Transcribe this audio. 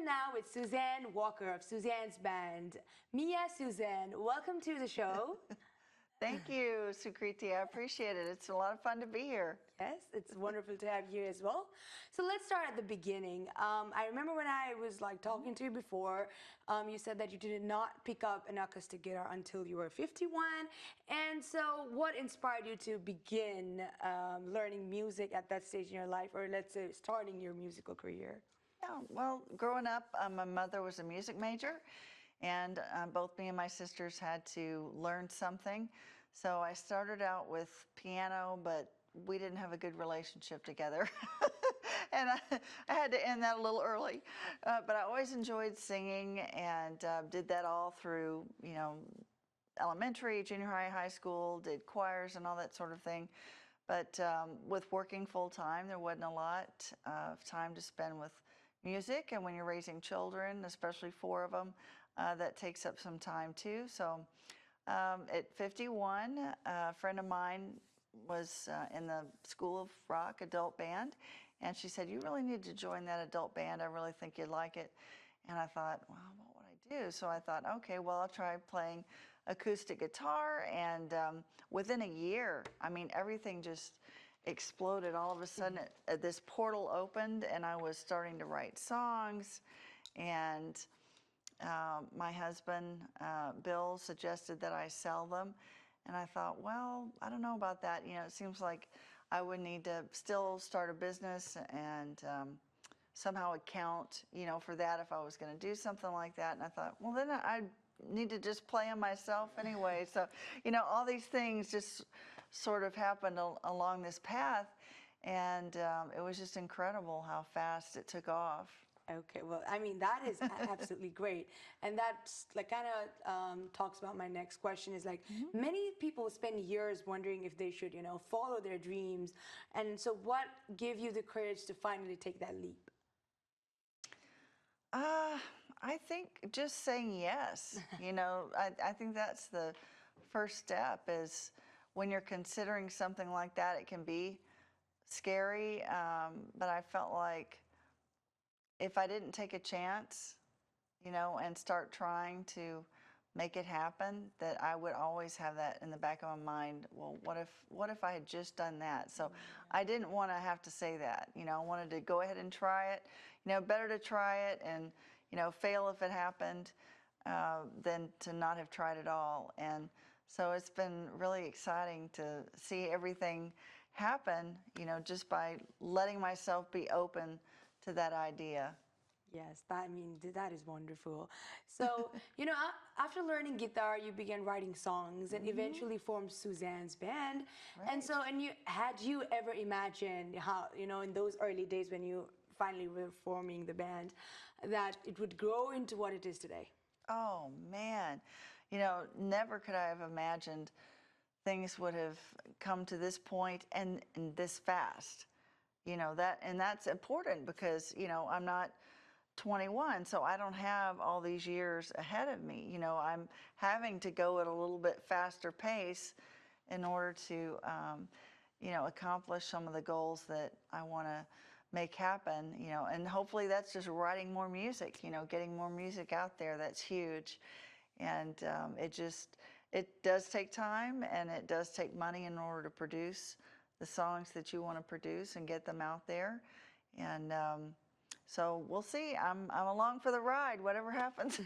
here now with Suzanne Walker of Suzanne's band. Mia, Suzanne, welcome to the show. Thank you, Sukriti. I appreciate it. It's a lot of fun to be here. Yes, it's wonderful to have you here as well. So let's start at the beginning. I remember when I was talking to you before, you said that you did not pick up an acoustic guitar until you were 51. And so what inspired you to begin learning music at that stage in your life, or let's say starting your musical career? Yeah, well, growing up, my mother was a music major, and both me and my sisters had to learn something. So I started out with piano, but we didn't have a good relationship together. And I had to end that a little early. But I always enjoyed singing and did that all through, elementary, junior high, high school, did choirs and all that sort of thing. But with working full time, there wasn't a lot of time to spend with music. And when you're raising children, especially 4 of them, that takes up some time too. So at 51, a friend of mine was in the School of Rock adult band, and she said, "You really need to join that adult band. I really think you'd like it." And I thought, well, what would I do? So I thought, okay, well, I'll try playing acoustic guitar. And within a year, I mean, everything just exploded. All of a sudden, this portal opened, and I was starting to write songs. And my husband, Bill, suggested that I sell them. And I thought, well, I don't know about that. It seems like I would need to still start a business and somehow account, for that if I was going to do something like that. And I thought, well, then I need to just play them myself anyway. So, all these things just sort of happened along this path. And it was just incredible how fast it took off. Okay, well, I mean, that is absolutely great. And that's kind of talks about my next question is many people spend years wondering if they should, follow their dreams. And so what gave you the courage to finally take that leap? I think just saying yes. I think that's the first step is when you're considering something like that, it can be scary. But I felt like if I didn't take a chance, and start trying to make it happen, that I would always have that in the back of my mind. Well, what if I had just done that? So I didn't want to have to say that. I wanted to go ahead and try it. Better to try it and fail if it happened than to not have tried at all. And so it's been really exciting to see everything happen, just by letting myself be open to that idea. Yes, that is wonderful. So, after learning guitar, you began writing songs and eventually formed Suzanne's band. Right. And so, had you ever imagined how, in those early days when you finally were forming the band, that it would grow into what it is today? Oh, man. Never could I have imagined things would have come to this point and this fast. That's important because, I'm not 21, so I don't have all these years ahead of me. I'm having to go at a little bit faster pace in order to, accomplish some of the goals that I want to make happen, and hopefully that's just writing more music, getting more music out there. That's huge. And it does take time, and it does take money in order to produce the songs that you want to produce and get them out there. And so we'll see. I'm along for the ride, whatever happens.